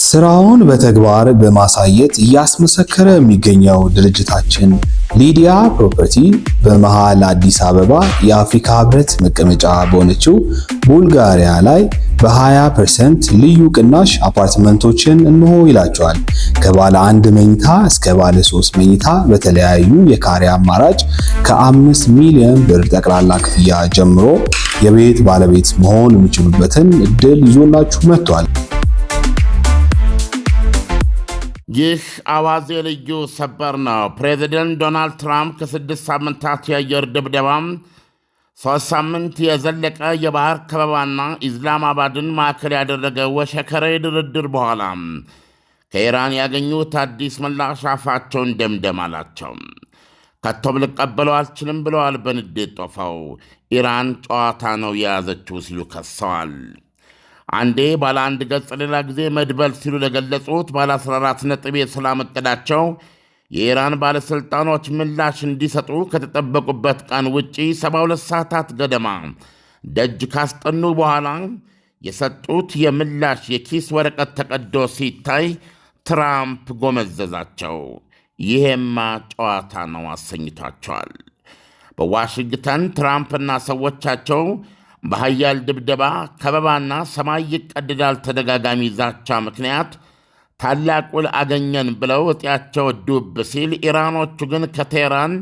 ስራውን በተግባር በማሳየት እያስመሰከረ የሚገኘው ድርጅታችን ሊዲያ ፕሮፐርቲ በመሃል አዲስ አበባ የአፍሪካ ህብረት መቀመጫ በሆነችው ቡልጋሪያ ላይ በ20% ልዩ ቅናሽ አፓርትመንቶችን እንሆ ይላቸዋል። ከባለ 1 መኝታ እስከ ባለ 3 መኝታ በተለያዩ የካሬ አማራጭ ከ5 ሚሊዮን ብር ጠቅላላ ክፍያ ጀምሮ የቤት ባለቤት መሆን የሚችሉበትን እድል ይዞላችሁ መጥቷል። ይህ አዋዜ ልዩ ሰበር ነው። ፕሬዚደንት ዶናልድ ትራምፕ ከ6 ሳምንታት የአየር ድብደባ 3 ሳምንት የዘለቀ የባህር ከበባና ኢስላማባድን ማዕከል ያደረገ ወሸከሬ ድርድር በኋላ ከኢራን ያገኙት አዲስ ምላሽ አፋቸውን ደምደም አላቸው። ከቶም ልቀበለው አልችልም ብለዋል። በንዴት ጦፈው ኢራን ጨዋታ ነው የያዘችው ሲሉ ከሰዋል። አንዴ ባለ 1 ገጽ ሌላ ጊዜ መድበል ሲሉ ለገለጹት ባለ 14 ነጥብ የሰላም ዕቅዳቸው የኢራን ባለሥልጣኖች ምላሽ እንዲሰጡ ከተጠበቁበት ቀን ውጪ 72 ሰዓታት ገደማ ደጅ ካስጠኑ በኋላ የሰጡት የምላሽ የኪስ ወረቀት ተቀዶ ሲታይ ትራምፕ ጎመዘዛቸው። ይሄማ ጨዋታ ነው አሰኝቷቸዋል። በዋሽንግተን ትራምፕና ሰዎቻቸው በኃያል ድብደባ ከበባና ሰማይ ይቀድዳል ተደጋጋሚ ዛቻ ምክንያት ታላቅ ውል አገኘን ብለው እጢያቸው ዱብ ሲል፣ ኢራኖቹ ግን ከቴህራን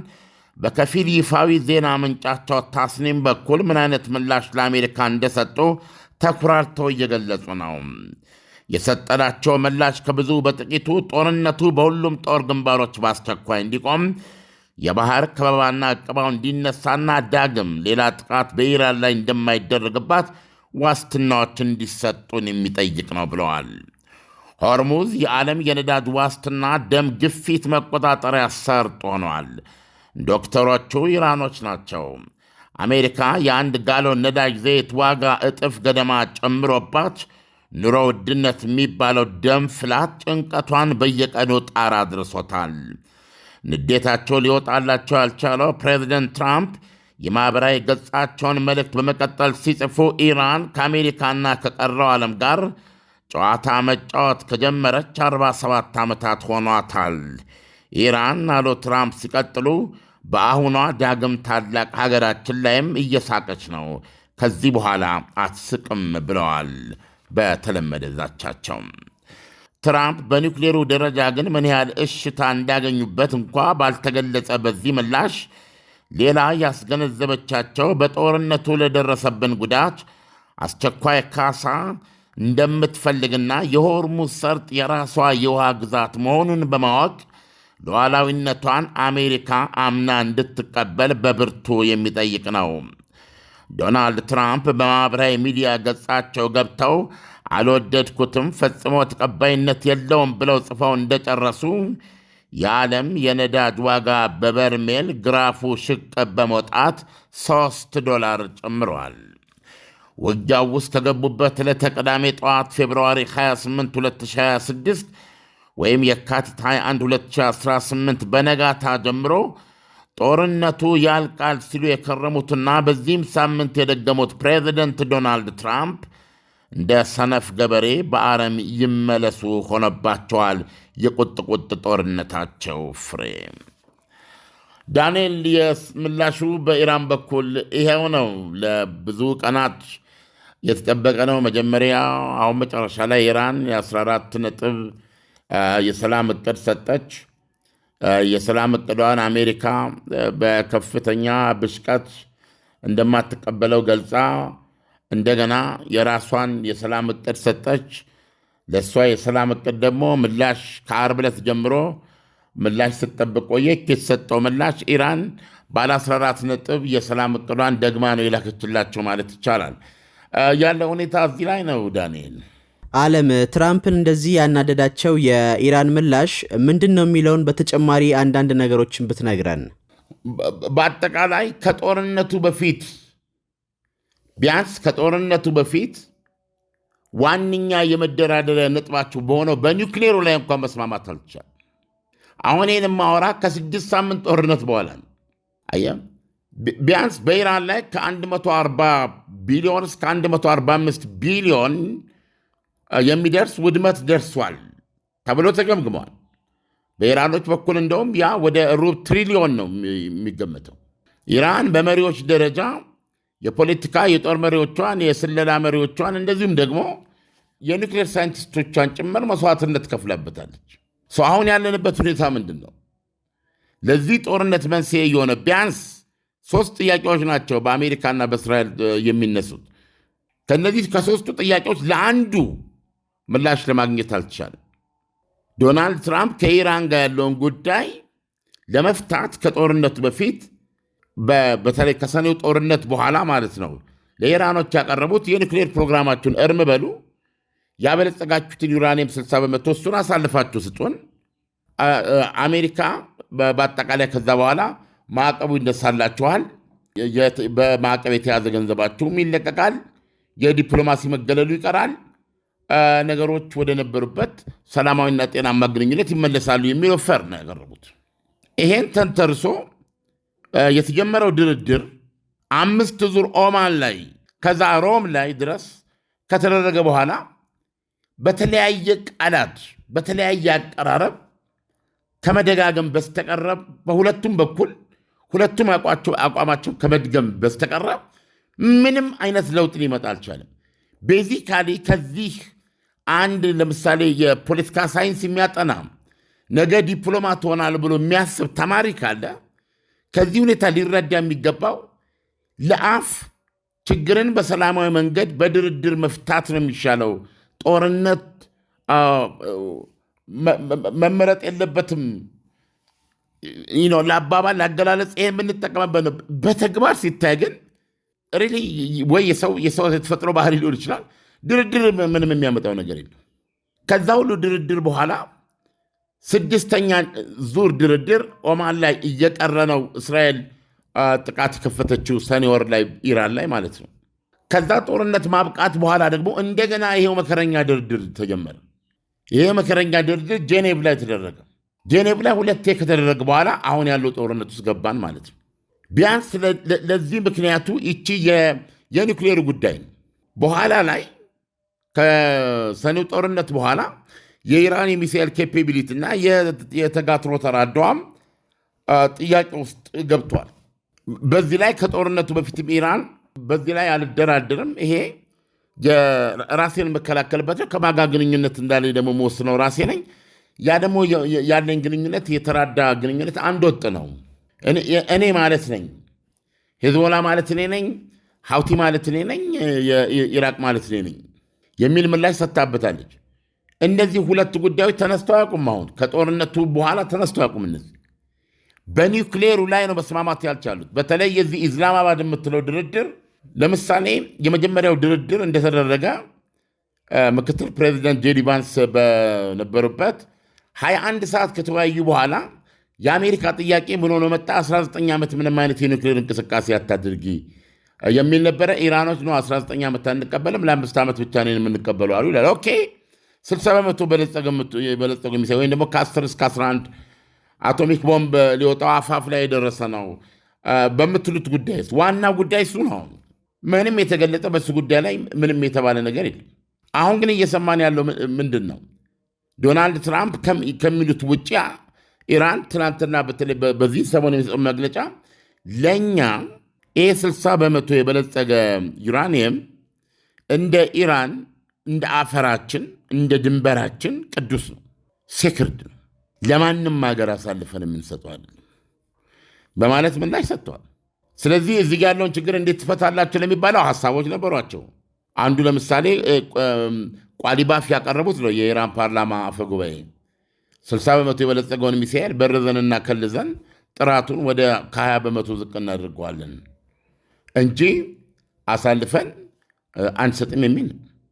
በከፊል ይፋዊ ዜና ምንጫቸው ታስኒም በኩል ምን አይነት ምላሽ ለአሜሪካ እንደሰጡ ተኩራርተው እየገለጹ ነው። የሰጠናቸው ምላሽ ከብዙ በጥቂቱ ጦርነቱ በሁሉም ጦር ግንባሮች በአስቸኳይ እንዲቆም፣ የባህር ከበባና ዕቀባው እንዲነሳና ዳግም ሌላ ጥቃት በኢራን ላይ እንደማይደረግባት ዋስትናዎች እንዲሰጡን የሚጠይቅ ነው ብለዋል። ሆርሙዝ የዓለም የነዳጅ ዋስትና ደም ግፊት መቆጣጠሪያ ሰርጥ ሆኗል። ዶክተሮቹ ኢራኖች ናቸው። አሜሪካ የ1 ጋሎን ነዳጅ ዘይት ዋጋ እጥፍ ገደማ ጨምሮባት ኑሮ ውድነት የሚባለው ደም ፍላት ጭንቀቷን በየቀኑ ጣራ አድርሶታል። ንዴታቸው ሊወጣላቸው ያልቻለው ፕሬዚደንት ትራምፕ የማኅበራዊ ገጻቸውን መልእክት በመቀጠል ሲጽፉ ኢራን ከአሜሪካና ከቀረው ዓለም ጋር ጨዋታ መጫወት ከጀመረች 47 ዓመታት ሆኗታል። ኢራን አሉ ትራምፕ ሲቀጥሉ፣ በአሁኗ ዳግም ታላቅ ሀገራችን ላይም እየሳቀች ነው። ከዚህ በኋላ አትስቅም ብለዋል በተለመደ ዛቻቸው። ትራምፕ በኒውክሌሩ ደረጃ ግን ምን ያህል እሽታ እንዳገኙበት እንኳ ባልተገለጸ በዚህ ምላሽ ሌላ ያስገነዘበቻቸው በጦርነቱ ለደረሰብን ጉዳት አስቸኳይ ካሳ እንደምትፈልግና የሆርሙዝ ሰርጥ የራሷ የውሃ ግዛት መሆኑን በማወቅ ሉዓላዊነቷን አሜሪካ አምና እንድትቀበል በብርቱ የሚጠይቅ ነው። ዶናልድ ትራምፕ በማኅበራዊ ሚዲያ ገጻቸው ገብተው አልወደድኩትም፣ ፈጽሞ ተቀባይነት የለውም ብለው ጽፈው እንደጨረሱ የዓለም የነዳጅ ዋጋ በበርሜል ግራፉ ሽቅብ በመውጣት $3 ጨምረዋል። ውጊያው ውስጥ ከገቡበት ዕለተ ቅዳሜ ጠዋት ፌብርዋሪ 28 2026 ወይም የካቲት 21 2018 በነጋታ ጀምሮ ጦርነቱ ያልቃል ሲሉ የከረሙትና በዚህም ሳምንት የደገሙት ፕሬዚደንት ዶናልድ ትራምፕ እንደ ሰነፍ ገበሬ በአረም ይመለሱ ሆነባቸዋል የቁጥቁጥ ጦርነታቸው ፍሬ። ዳንኤል፣ የምላሹ በኢራን በኩል ይሄው ነው። ለብዙ ቀናት የተጠበቀ ነው። መጀመሪያ አሁን መጨረሻ ላይ ኢራን የ14 ነጥብ የሰላም ዕቅድ ሰጠች። የሰላም ዕቅዷን አሜሪካ በከፍተኛ ብሽቀት እንደማትቀበለው ገልጻ እንደገና የራሷን የሰላም ዕቅድ ሰጠች። ለእሷ የሰላም ዕቅድ ደግሞ ምላሽ ከዓርብ ዕለት ጀምሮ ምላሽ ስትጠብቅ ቆየች። የተሰጠው ምላሽ ኢራን ባለ 14 ነጥብ የሰላም ዕቅዷን ደግማ ነው የላከችላቸው ማለት ይቻላል። ያለው ሁኔታ እዚህ ላይ ነው። ዳንኤል ዓለም ትራምፕን እንደዚህ ያናደዳቸው የኢራን ምላሽ ምንድን ነው የሚለውን በተጨማሪ አንዳንድ ነገሮችን ብትነግረን። በአጠቃላይ ከጦርነቱ በፊት ቢያንስ ከጦርነቱ በፊት ዋነኛ የመደራደሪያ ነጥባቸው በሆነው በኒውክሌሩ ላይ እንኳን መስማማት አልቻለም። አሁን ይህን የማወራ ከ6 ሳምንት ጦርነት በኋላ ነው። አየህ፣ ቢያንስ በኢራን ላይ ከ140 ቢሊዮን እስከ 145 ቢሊዮን የሚደርስ ውድመት ደርሷል ተብሎ ተገምግሟል። በኢራኖች በኩል እንደውም ያ ወደ ሩብ ትሪሊዮን ነው የሚገመተው። ኢራን በመሪዎች ደረጃ የፖለቲካ የጦር መሪዎቿን፣ የስለላ መሪዎቿን እንደዚሁም ደግሞ የኒውክሌር ሳይንቲስቶቿን ጭምር መስዋዕትነት ከፍላበታለች። አሁን ያለንበት ሁኔታ ምንድን ነው? ለዚህ ጦርነት መንስኤ የሆነ ቢያንስ 3 ጥያቄዎች ናቸው በአሜሪካና በእስራኤል የሚነሱት። ከነዚህ ከ3ቱ ጥያቄዎች ለአንዱ ምላሽ ለማግኘት አልተቻለም። ዶናልድ ትራምፕ ከኢራን ጋር ያለውን ጉዳይ ለመፍታት ከጦርነቱ በፊት በተለይ ከሰኔው ጦርነት በኋላ ማለት ነው ለኢራኖች ያቀረቡት የኒውክሌር ፕሮግራማችሁን እርም በሉ፣ ያበለጸጋችሁትን ዩራኒየም 60 በመቶ እሱን አሳልፋችሁ ስጡን፣ አሜሪካ በአጠቃላይ ከዛ በኋላ ማዕቀቡ ይነሳላችኋል፣ በማዕቀብ የተያዘ ገንዘባችሁም ይለቀቃል፣ የዲፕሎማሲ መገለሉ ይቀራል፣ ነገሮች ወደ ነበሩበት ሰላማዊና ጤናማ ግንኙነት ይመለሳሉ የሚል ኦፈር ነው ያቀረቡት። ይሄን ተንተርሶ የተጀመረው ድርድር 5 ዙር ኦማን ላይ ከዛ ሮም ላይ ድረስ ከተደረገ በኋላ በተለያየ ቃላት በተለያየ አቀራረብ ከመደጋገም በስተቀረብ በሁለቱም በኩል ሁለቱም አቋማቸው ከመድገም በስተቀረብ ምንም አይነት ለውጥ ሊመጣ አልቻለም። ቤዚካሊ ከዚህ አንድ ለምሳሌ የፖለቲካ ሳይንስ የሚያጠና ነገ ዲፕሎማት ሆናል ብሎ የሚያስብ ተማሪ ካለ ከዚህ ሁኔታ ሊረዳ የሚገባው ለአፍ ችግርን በሰላማዊ መንገድ በድርድር መፍታት ነው የሚሻለው። ጦርነት መመረጥ የለበትም ለአባባል ለአገላለጽ ይሄ የምንጠቀምበት ነው። በተግባር ሲታይ ግን ወይ የሰው የተፈጥሮ ባህሪ ሊሆን ይችላል። ድርድር ምንም የሚያመጣው ነገር የለም። ከዛ ሁሉ ድርድር በኋላ 6ኛ ዙር ድርድር ኦማን ላይ እየቀረ ነው። እስራኤል ጥቃት የከፈተችው ሰኔ ወር ላይ ኢራን ላይ ማለት ነው። ከዛ ጦርነት ማብቃት በኋላ ደግሞ እንደገና ይሄው መከረኛ ድርድር ተጀመረ። ይሄ መከረኛ ድርድር ጄኔቭ ላይ ተደረገ። ጄኔቭ ላይ 2 ከተደረገ በኋላ አሁን ያለው ጦርነት ውስጥ ገባን ማለት ነው። ቢያንስ ለዚህ ምክንያቱ ይቺ የኒውክሌር ጉዳይ ነው። በኋላ ላይ ከሰኔው ጦርነት በኋላ የኢራን የሚሳኤል ኬፓቢሊቲ እና የተጋትሮ ተራድኦም ጥያቄ ውስጥ ገብቷል። በዚህ ላይ ከጦርነቱ በፊትም ኢራን በዚህ ላይ አልደራደርም፣ ይሄ ራሴን መከላከልበት ነው፣ ከማጋ ግንኙነት እንዳለ ደግሞ መወስነው ራሴ ነኝ፣ ያ ደግሞ ያለኝ ግንኙነት የተራዳ ግንኙነት አንድ ወጥ ነው፣ እኔ ማለት ነኝ፣ ሄዝቦላ ማለት እኔ ነኝ፣ ሀውቲ ማለት እኔ ነኝ፣ ኢራቅ ማለት እኔ ነኝ የሚል ምላሽ ሰጥታበታለች። እነዚህ 2 ጉዳዮች ተነስተው አያውቁም። አሁን ከጦርነቱ በኋላ ተነስተው አያውቁም። እነዚህ በኒውክሌሩ ላይ ነው መስማማት ያልቻሉት። በተለይ የዚህ ኢስላማባድ የምትለው ድርድር ለምሳሌ የመጀመሪያው ድርድር እንደተደረገ ምክትል ፕሬዚደንት ጄዲ ቫንስ በነበሩበት 21 ሰዓት ከተወያዩ በኋላ የአሜሪካ ጥያቄ ምን ሆኖ መጣ? 19 ዓመት ምንም አይነት የኒውክሌር እንቅስቃሴ አታድርጊ የሚል ነበረ። ኢራኖች ነው 19 ዓመት አንቀበልም፣ ለ5 ዓመት ብቻ ነው የምንቀበለው አሉ ይላል። ኦኬ 60 በመቶ በለጸጉ ሚሳይል ወይም ደግሞ ከ10 እስከ 11 አቶሚክ ቦምብ ሊወጣው አፋፍ ላይ የደረሰ ነው በምትሉት ጉዳይ ዋና ጉዳይ እሱ ነው። ምንም የተገለጠ በሱ ጉዳይ ላይ ምንም የተባለ ነገር የለም። አሁን ግን እየሰማን ያለው ምንድን ነው? ዶናልድ ትራምፕ ከሚሉት ውጭ ኢራን ትናንትና በተለይ በዚህ ሰሞን የሚሰጠው መግለጫ ለእኛ ይህ 60 በመቶ የበለጸገ ዩራኒየም እንደ ኢራን እንደ አፈራችን እንደ ድንበራችን ቅዱስ ነው፣ ሴክርድ ነው፣ ለማንም ሀገር አሳልፈን የምንሰጠው አይደለም በማለት ምላሽ ሰጥተዋል። ስለዚህ እዚህ ጋር ያለውን ችግር እንዴት ትፈታላችሁ ለሚባለው ሀሳቦች ነበሯቸው። አንዱ ለምሳሌ ቋሊባፍ ያቀረቡት ነው። የኢራን ፓርላማ አፈጉባኤ 60 በመቶ የበለጸገውን ሚሳኤል በርዘንና ከልዘን ጥራቱን ወደ ከ20 በመቶ ዝቅ እናደርገዋለን እንጂ አሳልፈን አንሰጥም የሚል።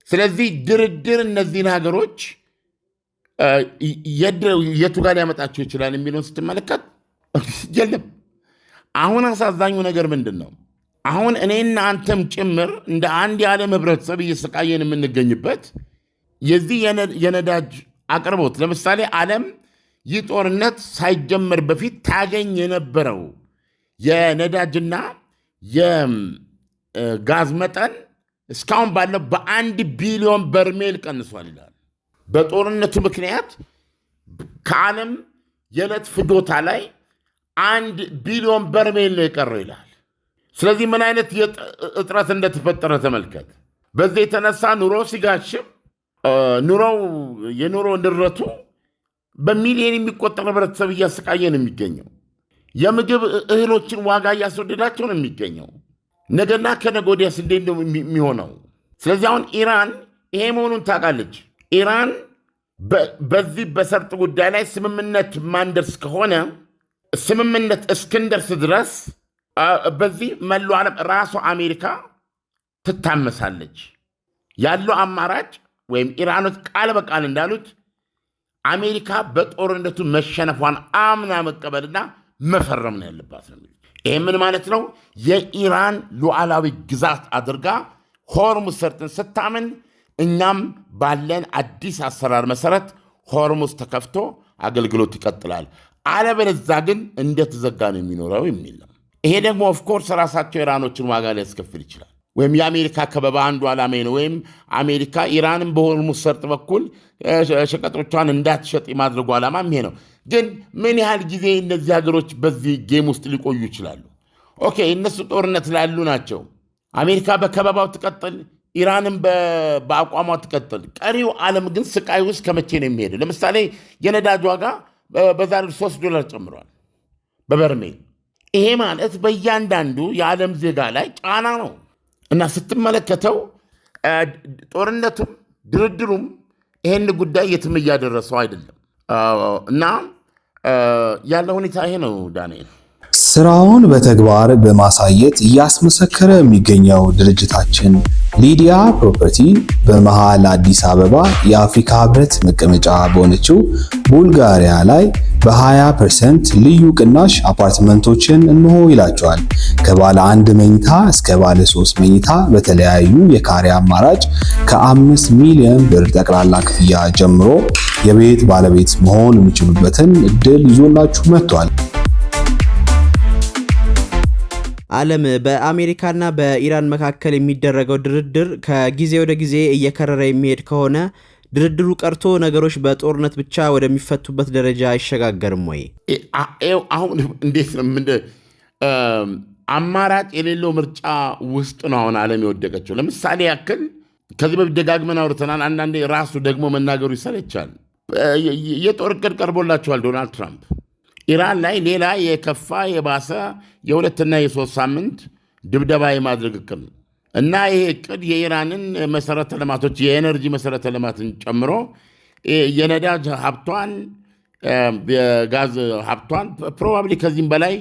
ስለዚህ ድርድር እነዚህን ሀገሮች የቱ ጋር ሊያመጣቸው ይችላል የሚለውን ስትመለከት የለም። አሁን አሳዛኙ ነገር ምንድን ነው? አሁን እኔና አንተም ጭምር እንደ አንድ የዓለም ህብረተሰብ እየሰቃየን የምንገኝበት የዚህ የነዳጅ አቅርቦት። ለምሳሌ ዓለም ይህ ጦርነት ሳይጀመር በፊት ታገኝ የነበረው የነዳጅና የጋዝ መጠን እስካሁን ባለው በ1 ቢሊዮን በርሜል ቀንሷል ይላል። በጦርነቱ ምክንያት ከዓለም የዕለት ፍጆታ ላይ 1 ቢሊዮን በርሜል ነው የቀረው ይላል። ስለዚህ ምን አይነት እጥረት እንደተፈጠረ ተመልከት። በዚህ የተነሳ ኑሮ ሲጋሽም የኑሮ ንረቱ በሚሊዮን የሚቆጠር ህብረተሰብ እያሰቃየ ነው የሚገኘው። የምግብ እህሎችን ዋጋ እያስወደዳቸው ነው የሚገኘው። ነገና ከነገ ወዲያስ እንዴት ነው የሚሆነው? ስለዚህ አሁን ኢራን ይሄ መሆኑን ታውቃለች። ኢራን በዚህ በሰርጥ ጉዳይ ላይ ስምምነት ማንደርስ ከሆነ ስምምነት እስክንደርስ ድረስ በዚህ መላው ዓለም ራሷ አሜሪካ ትታመሳለች። ያለው አማራጭ ወይም ኢራኖች ቃል በቃል እንዳሉት አሜሪካ በጦርነቱ መሸነፏን አምና መቀበልና መፈረም ነው ያለባት ነው። ይህ ምን ማለት ነው? የኢራን ሉዓላዊ ግዛት አድርጋ ሆርሙዝ ሰርጥን ስታምን እኛም ባለን አዲስ አሰራር መሰረት ሆርሙዝ ተከፍቶ አገልግሎት ይቀጥላል፣ አለበለዚያ ግን እንደተዘጋ ነው የሚኖረው የሚል ነው። ይሄ ደግሞ ኦፍኮርስ ራሳቸው ኢራኖችን ዋጋ ሊያስከፍል ይችላል። ወይም የአሜሪካ ከበባ አንዱ ዓላማ ነው። ወይም አሜሪካ ኢራንን በሆርሙዝ ሰርጥ በኩል ሸቀጦቿን እንዳትሸጥ የማድረጉ ዓላማ ይሄ ነው። ግን ምን ያህል ጊዜ እነዚህ ሀገሮች በዚህ ጌም ውስጥ ሊቆዩ ይችላሉ? ኦኬ፣ እነሱ ጦርነት ላሉ ናቸው። አሜሪካ በከበባው ትቀጥል፣ ኢራንም በአቋሟ ትቀጥል። ቀሪው ዓለም ግን ስቃይ ውስጥ ከመቼ ነው የሚሄደው? ለምሳሌ የነዳጅ ዋጋ በዛሬ $3 ጨምሯል በበርሜል። ይሄ ማለት በእያንዳንዱ የዓለም ዜጋ ላይ ጫና ነው እና ስትመለከተው ጦርነቱም ድርድሩም ይሄን ጉዳይ የትም እያደረሰው አይደለም እና ያለ ሁኔታ ይሄ ነው። ዳንኤል ስራውን በተግባር በማሳየት እያስመሰከረ የሚገኘው ድርጅታችን ሊዲያ ፕሮፐርቲ በመሃል አዲስ አበባ የአፍሪካ ህብረት መቀመጫ በሆነችው ቡልጋሪያ ላይ በ20% ልዩ ቅናሽ አፓርትመንቶችን እንሆ ይላቸዋል። ከባለ 1 መኝታ እስከ ባለ 3 መኝታ በተለያዩ የካሬ አማራጭ ከ5 ሚሊዮን ብር ጠቅላላ ክፍያ ጀምሮ የቤት ባለቤት መሆን የሚችሉበትን እድል ይዞላችሁ መጥቷል። ዓለም በአሜሪካና በኢራን መካከል የሚደረገው ድርድር ከጊዜ ወደ ጊዜ እየከረረ የሚሄድ ከሆነ ድርድሩ ቀርቶ ነገሮች በጦርነት ብቻ ወደሚፈቱበት ደረጃ አይሸጋገርም ወይ? አሁን እንዴት ነው አማራጭ የሌለው ምርጫ ውስጥ ነው አሁን ዓለም የወደቀችው። ለምሳሌ ያክል ከዚህ በፊት ደጋግመን አውርተናል። አንዳንዴ ራሱ ደግሞ መናገሩ ይሰለቻል። የጦር ዕቅድ ቀርቦላቸዋል ዶናልድ ትራምፕ ኢራን ላይ ሌላ የከፋ የባሰ የ2 እና የ3 ሳምንት ድብደባ የማድረግ እቅድ ነው እና ይሄ እቅድ የኢራንን መሰረተ ልማቶች የኤነርጂ መሰረተ ልማትን ጨምሮ የነዳጅ ሀብቷን የጋዝ ሀብቷን ፕሮባብሊ ከዚህም በላይ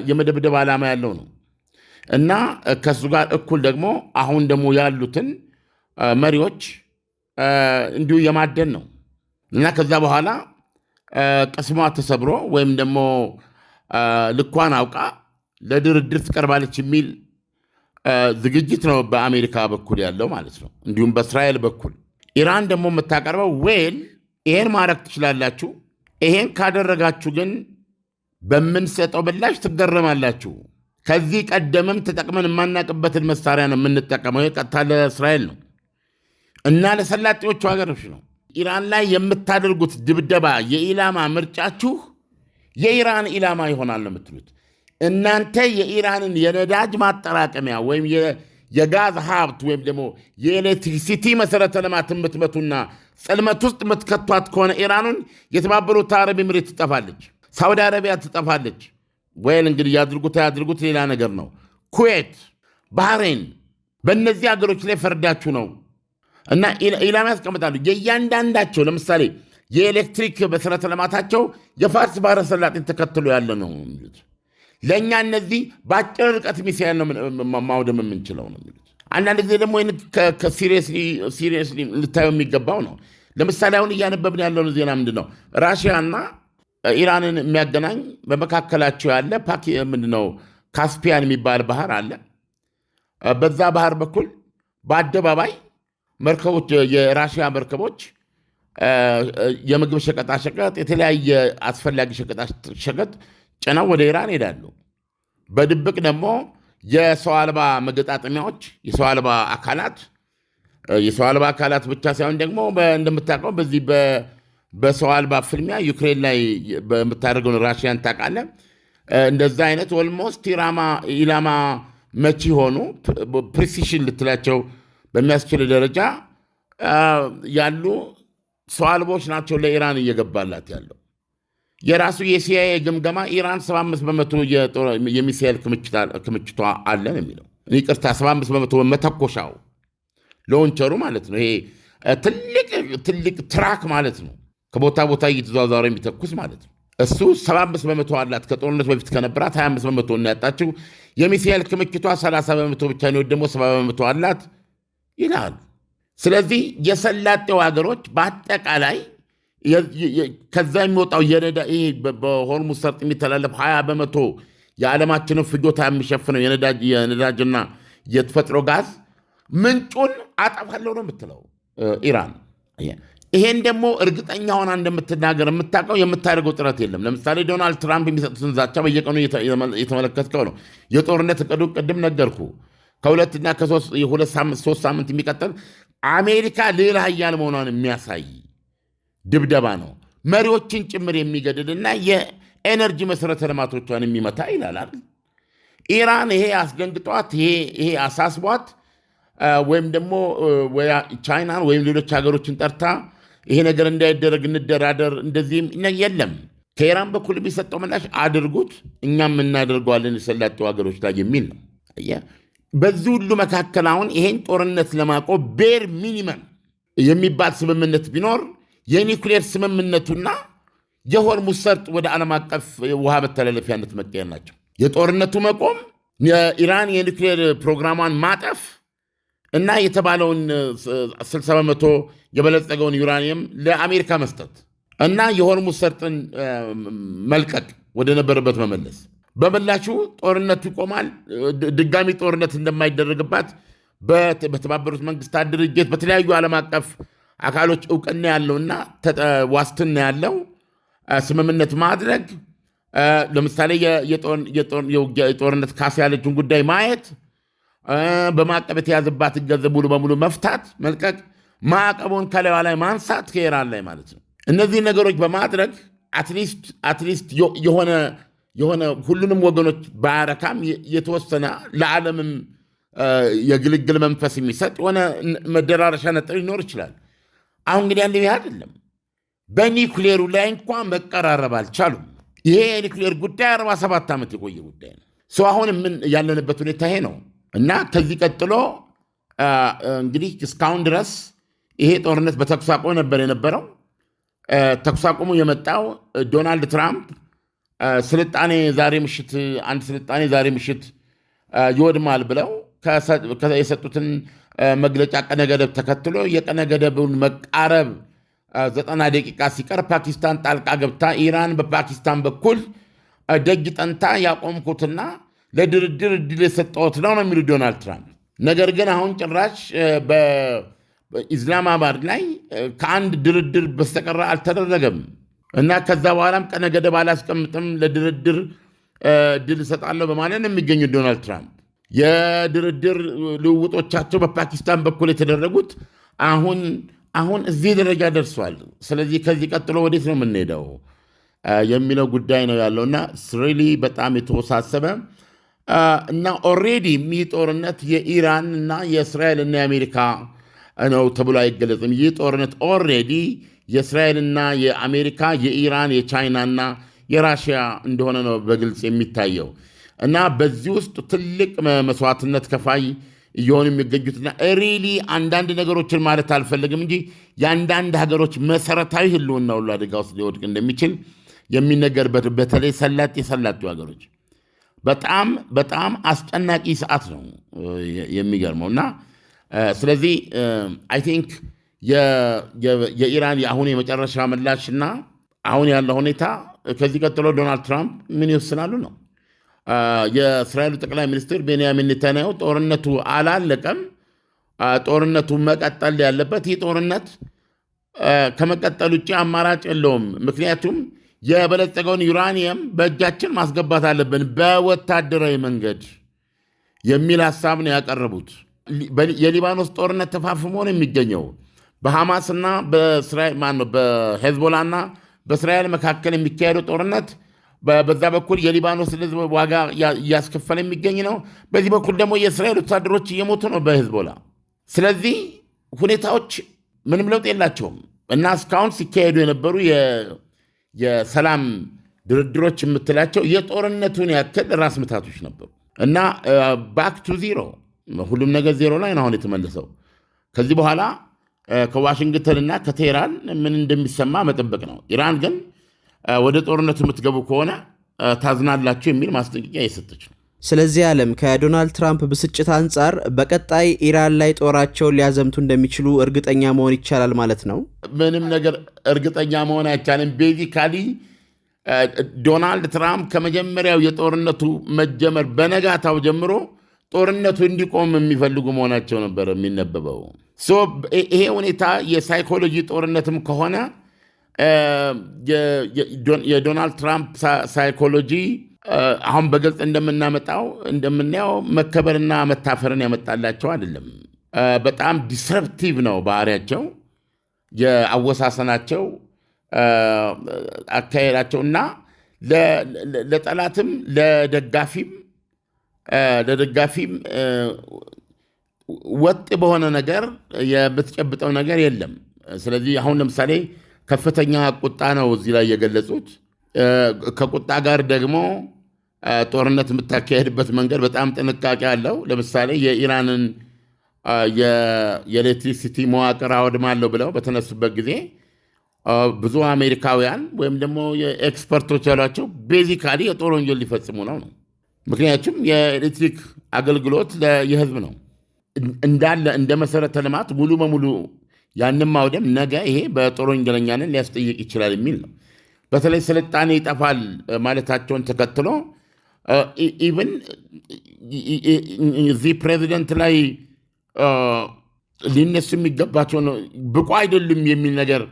የመደብደብ ዓላማ ያለው ነው እና ከሱ ጋር እኩል ደግሞ አሁን ደግሞ ያሉትን መሪዎች እንዲሁ የማደን ነው እና ከዛ በኋላ ቅስሟ ተሰብሮ ወይም ደግሞ ልኳን አውቃ ለድርድር ትቀርባለች የሚል ዝግጅት ነው በአሜሪካ በኩል ያለው ማለት ነው። እንዲሁም በእስራኤል በኩል ኢራን ደግሞ የምታቀርበው ይሄን ማድረግ ትችላላችሁ፣ ይሄን ካደረጋችሁ ግን በምንሰጠው ምላሽ ትገረማላችሁ። ከዚህ ቀደምም ተጠቅመን የማናቅበትን መሳሪያ ነው የምንጠቀመው። ቀጥታ ለእስራኤል ነው እና ለሰላጤዎቹ ሀገሮች ነው። ኢራን ላይ የምታደርጉት ድብደባ የኢላማ ምርጫችሁ የኢራን ኢላማ ይሆናል ነው የምትሉት። እናንተ የኢራንን የነዳጅ ማጠራቀሚያ ወይም የጋዝ ሀብት ወይም ደግሞ የኤሌክትሪሲቲ መሰረተ ልማት የምትመቱና ጽልመት ውስጥ የምትከቷት ከሆነ ኢራኑን የተባበሩት አረብ ኤሚሬት ትጠፋለች፣ ሳውዲ አረቢያ ትጠፋለች። ወይም እንግዲህ ያድርጉት ሌላ ነገር ነው። ኩዌት፣ ባህሬን በእነዚህ ሀገሮች ላይ ፈርዳችሁ ነው እና ኢላማ ያስቀምጣሉ። የእያንዳንዳቸው ለምሳሌ የኤሌክትሪክ መሰረተ ልማታቸው የፋርስ ባህረ ሰላጤን ተከትሎ ያለ ነው የሚሉት። ለእኛ እነዚህ በአጭር ርቀት ሚሳይል ነው ማውደም የምንችለው ነው የሚሉት። አንዳንድ ጊዜ ደግሞ ሲሪየስሊ ልታየው የሚገባው ነው። ለምሳሌ አሁን እያነበብን ያለውን ዜና ምንድን ነው? ራሽያና ኢራንን የሚያገናኝ በመካከላቸው ያለ ምንድነው ካስፒያን የሚባል ባህር አለ። በዛ ባህር በኩል በአደባባይ መርከቦች የራሽያ መርከቦች የምግብ ሸቀጣሸቀጥ የተለያየ አስፈላጊ ሸቀጣሸቀጥ ጭነው ወደ ኢራን ሄዳሉ። በድብቅ ደግሞ የሰው አልባ መገጣጠሚያዎች፣ የሰው አልባ አካላት ብቻ ሳይሆን ደግሞ እንደምታውቀው በዚህ በሰው አልባ ፍልሚያ ዩክሬን ላይ በምታደርገውን ራሽያን ታውቃለህ። እንደዛ አይነት ኦልሞስት ኢላማ መቺ ሆኑ ፕሪሲሽን ልትላቸው በሚያስችል ደረጃ ያሉ ሰው አልቦች ናቸው ለኢራን እየገባላት ያለው። የራሱ የሲአይኤ ግምገማ ኢራን 75 በመቶ የሚሳኤል ክምችቷ አለን የሚለው ይቅርታ 75 በመቶ መተኮሻው ሎንቸሩ ማለት ነው። ይሄ ትልቅ ትራክ ማለት ነው። ከቦታ ቦታ እየተዘዋወረ የሚተኩስ ማለት ነው። እሱ 75 በመቶ አላት። ከጦርነት በፊት ከነበራት 25 በመቶ እናያጣችው። የሚሳኤል ክምችቷ 30 በመቶ ብቻ ነው፣ ደግሞ 70 በመቶ አላት ይላል። ስለዚህ የሰላጤው ሀገሮች በአጠቃላይ ከዛ የሚወጣው በሆርሙዝ ሰርጥ የሚተላለፍ 20 በመቶ የዓለማችንን ፍጆታ የሚሸፍነው የነዳጅና የተፈጥሮ ጋዝ ምንጩን አጠፋለሁ ነው የምትለው ኢራን። ይሄን ደግሞ እርግጠኛ ሆና እንደምትናገር የምታውቀው የምታደርገው ጥረት የለም። ለምሳሌ ዶናልድ ትራምፕ የሚሰጡትን ዛቻ በየቀኑ የተመለከትከው ነው። የጦርነት እቅዱ ቅድም ነገርኩ ከሁለትና ሶስት ሳምንት የሚቀጥል አሜሪካ ሌላ ሀያል መሆኗን የሚያሳይ ድብደባ ነው። መሪዎችን ጭምር የሚገድልና የኤነርጂ መሰረተ ልማቶቿን የሚመታ ይላል። ኢራን ይሄ አስደንግጧት ይሄ አሳስቧት ወይም ደግሞ ቻይናን ወይም ሌሎች ሀገሮችን ጠርታ ይሄ ነገር እንዳይደረግ እንደራደር እንደዚህም የለም። ከኢራን በኩል የሚሰጠው ምላሽ አድርጉት፣ እኛም እናደርገዋለን የሰላጤው ሀገሮች ላይ የሚል ነው። በዚህ ሁሉ መካከል አሁን ይሄን ጦርነት ለማቆም ቤር ሚኒመም የሚባል ስምምነት ቢኖር የኒውክሌር ስምምነቱና የሆርሙዝ ሰርጥ ወደ ዓለም አቀፍ ውሃ መተላለፊያነት መቀየር ናቸው። የጦርነቱ መቆም፣ የኢራን የኒውክሌር ፕሮግራሟን ማጠፍ እና የተባለውን 60 በመቶ የበለጸገውን ዩራኒየም ለአሜሪካ መስጠት እና የሆርሙዝ ሰርጥን መልቀቅ ወደ ነበረበት መመለስ። በምላሹ ጦርነቱ ይቆማል። ድጋሚ ጦርነት እንደማይደረግባት በተባበሩት መንግስታት ድርጅት በተለያዩ ዓለም አቀፍ አካሎች እውቅና ያለውና ዋስትና ያለው ስምምነት ማድረግ፣ ለምሳሌ የጦርነት ካሳ ያለችን ጉዳይ ማየት፣ በማዕቀብ የተያዘባትን ገንዘብ ሙሉ በሙሉ መፍታት፣ መልቀቅ፣ ማዕቀቡን ከላይዋ ላይ ማንሳት ከኢራን ላይ ማለት ነው። እነዚህ ነገሮች በማድረግ አትሊስት የሆነ ሁሉንም ወገኖች ባያረካም የተወሰነ ለዓለምም የግልግል መንፈስ የሚሰጥ የሆነ መደራረሻ ነጥብ ሊኖር ይችላል። አሁን እንግዲህ አንድ አይደለም። በኒውክሌሩ ላይ እንኳን መቀራረብ አልቻሉም። ይሄ የኒውክሌር ጉዳይ 47 ዓመት የቆየ ጉዳይ ነው። አሁን ምን ያለንበት ሁኔታ ይሄ ነው እና ከዚህ ቀጥሎ እንግዲህ እስካሁን ድረስ ይሄ ጦርነት በተኩስ አቁም ነበር የነበረው። ተኩስ አቁሙ የመጣው ዶናልድ ትራምፕ ስልጣኔ ዛሬ ምሽት ይወድማል ብለው የሰጡትን መግለጫ ቀነ ገደብ ተከትሎ የቀነ ገደቡን መቃረብ 90 ደቂቃ ሲቀር ፓኪስታን ጣልቃ ገብታ ኢራን በፓኪስታን በኩል ደጅ ጠንታ ያቆምኩትና ለድርድር እድል የሰጠሁት ነው የሚሉ ዶናልድ ትራምፕ። ነገር ግን አሁን ጭራሽ በኢስላማባድ ላይ ከአንድ ድርድር በስተቀር አልተደረገም እና ከዛ በኋላም ቀነ ገደብ አላስቀምጥም ለድርድር እድል እሰጣለሁ በማለት ነው የሚገኙ ዶናልድ ትራምፕ። የድርድር ልውውጦቻቸው በፓኪስታን በኩል የተደረጉት አሁን እዚህ ደረጃ ደርሷል። ስለዚህ ከዚህ ቀጥሎ ወዴት ነው የምንሄደው የሚለው ጉዳይ ነው ያለውና ስሪሊ በጣም የተወሳሰበ እና ኦልሬዲ ይህ ጦርነት የኢራን እና የእስራኤልና የአሜሪካ ነው ተብሎ አይገለጽም። ይህ ጦርነት ኦልሬዲ የእስራኤልና የአሜሪካ የኢራን የቻይናና የራሽያ እንደሆነ ነው በግልጽ የሚታየው እና በዚህ ውስጥ ትልቅ መስዋዕትነት ከፋይ እየሆኑ የሚገኙትና ሪሊ አንዳንድ ነገሮችን ማለት አልፈልግም እንጂ የአንዳንድ ሀገሮች መሰረታዊ ህልውና ሁሉ አደጋ ውስጥ ሊወድቅ እንደሚችል የሚነገርበት በተለይ ሰላጤው ሀገሮች በጣም በጣም አስጨናቂ ሰዓት ነው የሚገርመው እና ስለዚህ አይ ቲንክ የኢራን የአሁን የመጨረሻ ምላሽና አሁን ያለው ሁኔታ ከዚህ ቀጥሎ ዶናልድ ትራምፕ ምን ይወስናሉ ነው። የእስራኤሉ ጠቅላይ ሚኒስትር ቤንያሚን ኔታንያሁ ጦርነቱ አላለቀም፣ ጦርነቱ መቀጠል ያለበት፣ ይህ ጦርነት ከመቀጠል ውጭ አማራጭ የለውም፣ ምክንያቱም የበለጸገውን ዩራኒየም በእጃችን ማስገባት አለብን በወታደራዊ መንገድ የሚል ሐሳብ ነው ያቀረቡት። የሊባኖስ ጦርነት ተፋፍሞ ነው የሚገኘው። በሐማስና በሄዝቦላና በእስራኤል መካከል የሚካሄደው ጦርነት በዛ በኩል የሊባኖስ ሕዝብ ዋጋ እያስከፈለ የሚገኝ ነው። በዚህ በኩል ደግሞ የእስራኤል ወታደሮች እየሞቱ ነው በሄዝቦላ። ስለዚህ ሁኔታዎች ምንም ለውጥ የላቸውም እና እስካሁን ሲካሄዱ የነበሩ የሰላም ድርድሮች የምትላቸው የጦርነቱን ያክል ራስ ምታቶች ነበሩ እና ባክ ቱ ዚሮ፣ ሁሉም ነገር ዜሮ ላይ ነው አሁን የተመለሰው። ከዚህ በኋላ ከዋሽንግተንና ከቴህራን ምን እንደሚሰማ መጠበቅ ነው። ኢራን ግን ወደ ጦርነቱ የምትገቡ ከሆነ ታዝናላችሁ የሚል ማስጠንቀቂያ የሰጠች ነው። ስለዚህ ዓለም ከዶናልድ ትራምፕ ብስጭት አንጻር በቀጣይ ኢራን ላይ ጦራቸውን ሊያዘምቱ እንደሚችሉ እርግጠኛ መሆን ይቻላል ማለት ነው? ምንም ነገር እርግጠኛ መሆን አይቻልም። ቤዚካሊ ዶናልድ ትራምፕ ከመጀመሪያው የጦርነቱ መጀመር በነጋታው ጀምሮ ጦርነቱ እንዲቆም የሚፈልጉ መሆናቸው ነበር የሚነበበው። ይሄ ሁኔታ የሳይኮሎጂ ጦርነትም ከሆነ የዶናልድ ትራምፕ ሳይኮሎጂ አሁን በግልጽ እንደምናየው መከበርና መታፈርን ያመጣላቸው አይደለም። በጣም ዲስረፕቲቭ ነው ባህሪያቸው፣ የአወሳሰናቸው፣ አካሄዳቸውና ለጠላትም ለደጋፊም ወጥ በሆነ ነገር የምትጨብጠው ነገር የለም። ስለዚህ አሁን ለምሳሌ ከፍተኛ ቁጣ ነው እዚህ ላይ የገለጹት። ከቁጣ ጋር ደግሞ ጦርነት የምታካሄድበት መንገድ በጣም ጥንቃቄ አለው። ለምሳሌ የኢራንን የኤሌክትሪሲቲ መዋቅር አወድማለሁ ብለው በተነሱበት ጊዜ ብዙ አሜሪካውያን ወይም ደግሞ የኤክስፐርቶች ያሏቸው ቤዚካሊ የጦር ወንጀል ሊፈጽሙ ነው። ምክንያቱም የኤሌክትሪክ አገልግሎት የህዝብ ነው እንዳለ እንደ መሰረተ ልማት ሙሉ በሙሉ ያንም ማውደም ነገ ይሄ በጦር ወንጀለኛንን ሊያስጠይቅ ይችላል የሚል ነው። በተለይ ስልጣኔ ይጠፋል ማለታቸውን ተከትሎ ኢቭን እዚህ ፕሬዚደንት ላይ ሊነሱ የሚገባቸው ብቁ አይደሉም የሚል ነገር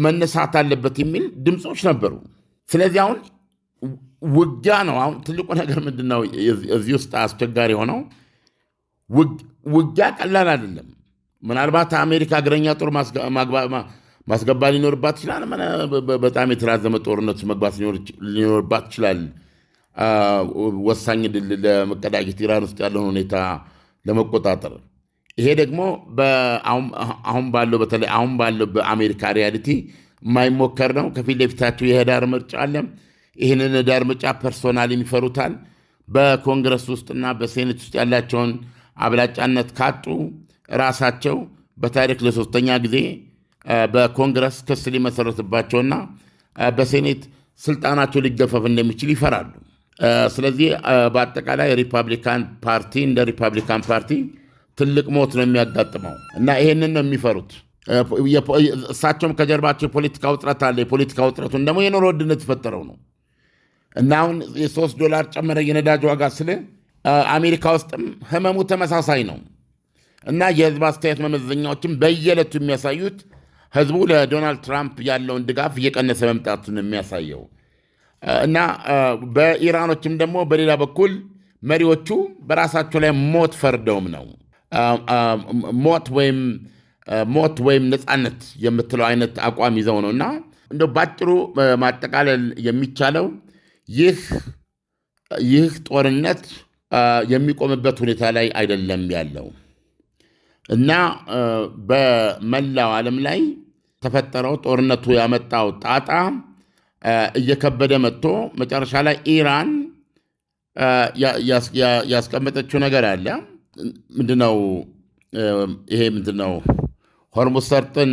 መነሳት አለበት የሚል ድምፆች ነበሩ። ስለዚህ አሁን ውጊያ ነው። አሁን ትልቁ ነገር ምንድን ነው? እዚህ ውስጥ አስቸጋሪ የሆነው ውጊያ ቀላል አይደለም። ምናልባት አሜሪካ እግረኛ ጦር ማስገባት ሊኖርባት ይችላል። በጣም የተራዘመ ጦርነት መግባት ሊኖርባት ይችላል። ወሳኝ ድል ለመቀዳጀት ኢራን ውስጥ ያለውን ሁኔታ ለመቆጣጠር። ይሄ ደግሞ አሁን ባለው በአሜሪካ ሪያሊቲ የማይሞከር ነው። ከፊት ለፊታቸው የህዳር ምርጫ አለ። ይህንን ህዳር ምርጫ ፐርሶናል ይፈሩታል። በኮንግረስ ውስጥና በሴኔት ውስጥ ያላቸውን አብላጫነት ካጡ ራሳቸው በታሪክ ለሶስተኛ ጊዜ በኮንግረስ ክስ ሊመሰረትባቸውና በሴኔት ስልጣናቸው ሊገፈፍ እንደሚችል ይፈራሉ። ስለዚህ በአጠቃላይ ሪፐብሊካን ፓርቲ እንደ ሪፐብሊካን ፓርቲ ትልቅ ሞት ነው የሚያጋጥመው እና ይሄንን ነው የሚፈሩት። እሳቸውም ከጀርባቸው የፖለቲካ ውጥረት አለ። የፖለቲካ ውጥረቱን ደግሞ የኑሮ ውድነት የፈጠረው ነው እና አሁን $3 ጨመረ የነዳጅ ዋጋ ስለ አሜሪካ ውስጥም ህመሙ ተመሳሳይ ነው እና የህዝብ አስተያየት መመዘኛዎችም በየዕለቱ የሚያሳዩት ህዝቡ ለዶናልድ ትራምፕ ያለውን ድጋፍ እየቀነሰ መምጣቱን የሚያሳየው እና በኢራኖችም ደግሞ በሌላ በኩል መሪዎቹ በራሳቸው ላይ ሞት ፈርደውም ነው። ሞት ወይም ነፃነት የምትለው አይነት አቋም ይዘው ነው እና እንደው ባጭሩ ማጠቃለል የሚቻለው ይህ ጦርነት የሚቆምበት ሁኔታ ላይ አይደለም ያለው እና በመላው ዓለም ላይ ተፈጠረው ጦርነቱ ያመጣው ጣጣ እየከበደ መጥቶ መጨረሻ ላይ ኢራን ያስቀመጠችው ነገር አለ። ምንድነው ይሄ? ምንድነው? ሆርሙዝ ሰርጥን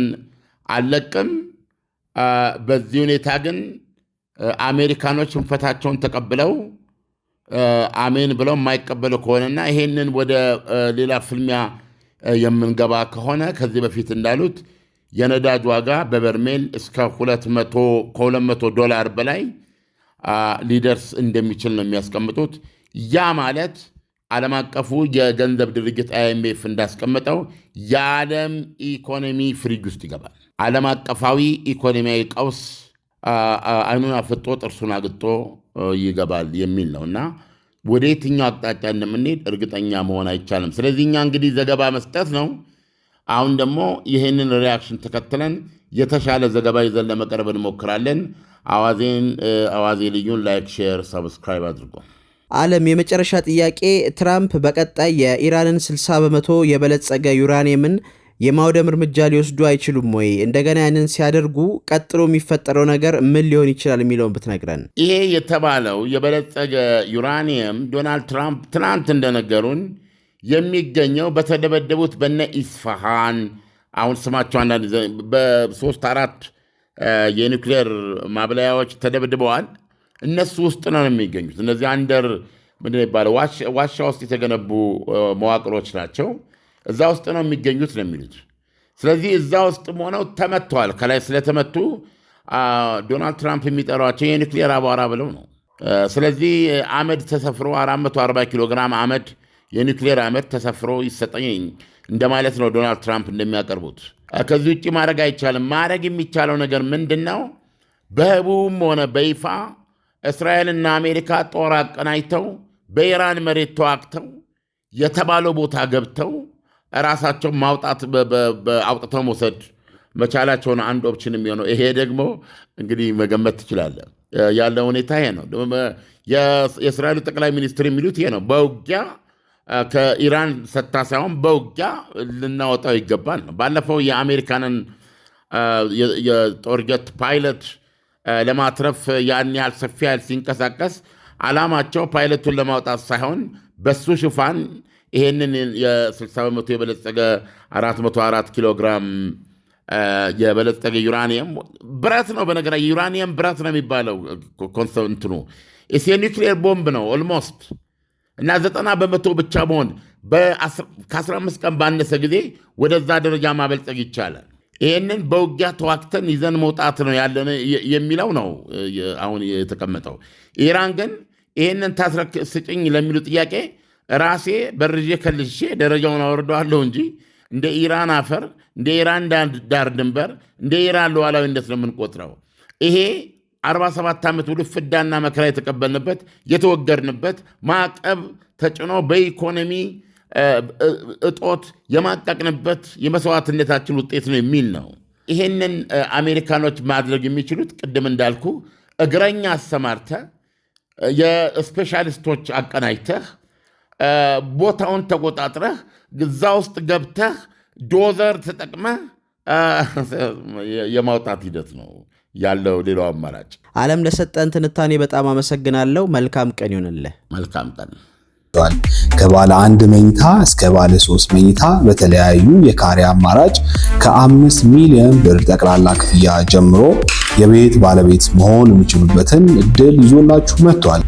አልለቅም፣ በዚህ ሁኔታ ግን አሜሪካኖች ሽንፈታቸውን ተቀብለው አሜን ብለው የማይቀበሉ ከሆነና ይሄንን ወደ ሌላ ፍልሚያ የምንገባ ከሆነ ከዚህ በፊት እንዳሉት የነዳጅ ዋጋ በበርሜል እስከ $200 በላይ ሊደርስ እንደሚችል ነው የሚያስቀምጡት። ያ ማለት ዓለም አቀፉ የገንዘብ ድርጅት IMF እንዳስቀመጠው የዓለም ኢኮኖሚ ፍሪጅ ውስጥ ይገባል። ዓለም አቀፋዊ ኢኮኖሚያዊ ቀውስ አይኑን አፍጦ ጥርሱን አግጦ ይገባል የሚል ነው እና ወደ የትኛው አቅጣጫ እንደምንሄድ እርግጠኛ መሆን አይቻልም። ስለዚህ እኛ እንግዲህ ዘገባ መስጠት ነው። አሁን ደግሞ ይህንን ሪያክሽን ተከትለን የተሻለ ዘገባ ይዘን ለመቅረብ እንሞክራለን። አዋዜ ልዩን ላይክ፣ ሼር፣ ሰብስክራይብ አድርጎ። ዓለም የመጨረሻ ጥያቄ፣ ትራምፕ በቀጣይ የኢራንን 60 በመቶ የበለጸገ ዩራኒየምን የማውደም እርምጃ ሊወስዱ አይችሉም ወይ? እንደገና ያንን ሲያደርጉ ቀጥሎ የሚፈጠረው ነገር ምን ሊሆን ይችላል የሚለውን ብትነግረን። ይሄ የተባለው የበለጸገ ዩራኒየም ዶናልድ ትራምፕ ትናንት እንደነገሩን የሚገኘው በተደበደቡት በነ ኢስፋሃን አሁን ስማቸው አንዳንድ በ3 4 የኒውክሌር ማብለያዎች ተደብድበዋል። እነሱ ውስጥ ነው የሚገኙት። እነዚህ አንደር ምንድን ነው የሚባለው ዋሻ ውስጥ የተገነቡ መዋቅሮች ናቸው። እዛ ውስጥ ነው የሚገኙት ነው የሚሉት። ስለዚህ እዛ ውስጥ ሆነው ተመተዋል። ከላይ ስለተመቱ ዶናልድ ትራምፕ የሚጠሯቸው የኒውክሌር አቧራ ብለው ነው። ስለዚህ አመድ ተሰፍሮ 440 ኪሎ ግራም አመድ የኒውክሌር አመድ ተሰፍሮ ይሰጠኝ እንደማለት ነው ዶናልድ ትራምፕ እንደሚያቀርቡት። ከዚህ ውጭ ማድረግ አይቻልም። ማድረግ የሚቻለው ነገር ምንድን ነው? በህቡም ሆነ በይፋ እስራኤልና አሜሪካ ጦር አቀናጅተው በኢራን መሬት ተዋግተው የተባለው ቦታ ገብተው ራሳቸው ማውጣት አውጥተው መውሰድ መቻላቸውን አንድ ኦፕሽን የሚሆነው ይሄ ደግሞ እንግዲህ መገመት ትችላለህ። ያለው ሁኔታ ይሄ ነው። የእስራኤሉ ጠቅላይ ሚኒስትር የሚሉት ይሄ ነው። በውጊያ ከኢራን ሰታ ሳይሆን በውጊያ ልናወጣው ይገባል ነው። ባለፈው የአሜሪካንን የጦር ጀት ፓይለት ለማትረፍ ያን ያህል ሰፊ ኃይል ሲንቀሳቀስ ዓላማቸው ፓይለቱን ለማውጣት ሳይሆን በሱ ሽፋን ይሄንን የ60 በመቶ የበለጸገ 404 ኪሎ ግራም የበለጸገ ዩራኒየም ብረት ነው። በነገራ ዩራኒየም ብረት ነው የሚባለው ኮንሰንትኑ የኒውክሌር ቦምብ ነው ኦልሞስት እና 90 በመቶ ብቻ መሆን ከ15 ቀን ባነሰ ጊዜ ወደዛ ደረጃ ማበልጸግ ይቻላል። ይሄንን በውጊያ ተዋክተን ይዘን መውጣት ነው ያለን የሚለው ነው አሁን የተቀመጠው። ኢራን ግን ይሄንን ስጭኝ ለሚሉ ጥያቄ ራሴ በርዤ ከልሼ ደረጃውን አወርደዋለሁ እንጂ እንደ ኢራን አፈር፣ እንደ ኢራን ዳር ድንበር፣ እንደ ኢራን ሉዓላዊነት ነው የምንቆጥረው። ይሄ 47 ዓመት ሙሉ ፍዳና መከራ የተቀበልንበት የተወገርንበት ማዕቀብ ተጭኖ በኢኮኖሚ እጦት የማቀቅንበት የመስዋዕትነታችን ውጤት ነው የሚል ነው። ይሄንን አሜሪካኖች ማድረግ የሚችሉት ቅድም እንዳልኩ እግረኛ አሰማርተህ የስፔሻሊስቶች አቀናጅተህ ቦታውን ተቆጣጥረህ እዛ ውስጥ ገብተህ ዶዘር ተጠቅመህ የማውጣት ሂደት ነው ያለው። ሌላው አማራጭ። ዓለም ለሰጠን ትንታኔ በጣም አመሰግናለሁ። መልካም ቀን ይሁንልህ። መልካም ቀን። ከባለ 1 መኝታ እስከ ባለ 3 መኝታ በተለያዩ የካሬ አማራጭ ከ5 ሚሊዮን ብር ጠቅላላ ክፍያ ጀምሮ የቤት ባለቤት መሆን የሚችሉበትን እድል ይዞላችሁ መጥቷል።